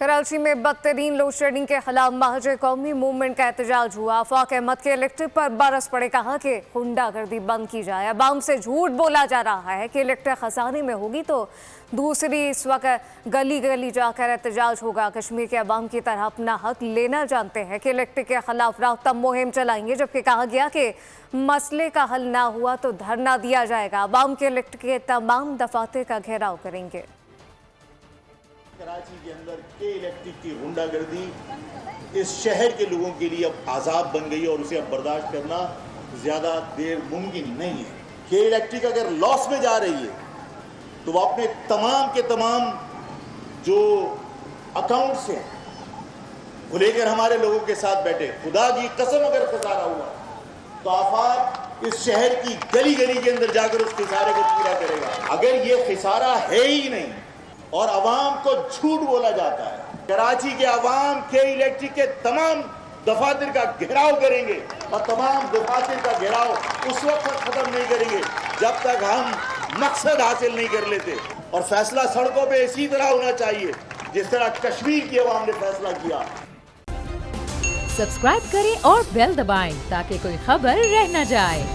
कराची में बदतरीन load shedding के खिलाफ महज कौमी मूवमेंट का एहतजाज हुआ। आफाक अहमद के इलेक्ट्रिक पर बरस पड़े, कहा कि गुंडागर्दी बंद की जाए। अवाम से झूठ बोला जा रहा है कि इलेक्ट्रिक खजाने में होगी तो दूसरी इस वक्त गली गली जाकर एहतजाज होगा। कश्मीर के अवाम की तरह अपना हक लेना जानते हैं कि इलेक्ट्रिक के खिलाफ राब्ता मुहिम चलाएंगे, जबकि कहा गया कि मसले का हल ना हुआ तो धरना दिया जाएगा। अवाम के इलेक्ट्रिक के तमाम दफातर का घेराव करेंगे। कराची के अंदर के इलेक्ट्रिक की गुंडागर्दी इस शहर के लोगों के लिए अब आज़ाब बन गई और उसे अब बर्दाश्त करना ज़्यादा देर मुमकिन नहीं है। के इलेक्ट्रिक अगर लॉस में जा रही है तो वो अपने तमाम के तमाम जो अकाउंट्स हैं वो लेकर हमारे लोगों के साथ बैठे। खुदा की कसम अगर खसारा हुआ तो आफाक इस शहर की गली गली के अंदर जाकर उस खिसारे को पूरा करेगा। अगर ये खिसारा है ही नहीं और अवाम को झूठ बोला जाता है, कराची के अवाम के इलेक्ट्रिक के तमाम दफातर का घेराव करेंगे और तमाम दफातर का घेराव उस वक्त तक खत्म नहीं करेंगे जब तक हम मकसद हासिल नहीं कर लेते। और फैसला सड़कों पे इसी तरह होना चाहिए जिस तरह कश्मीर की अवाम ने फैसला किया। सब्सक्राइब करें और बेल दबाएं ताकि कोई खबर रह न जाए।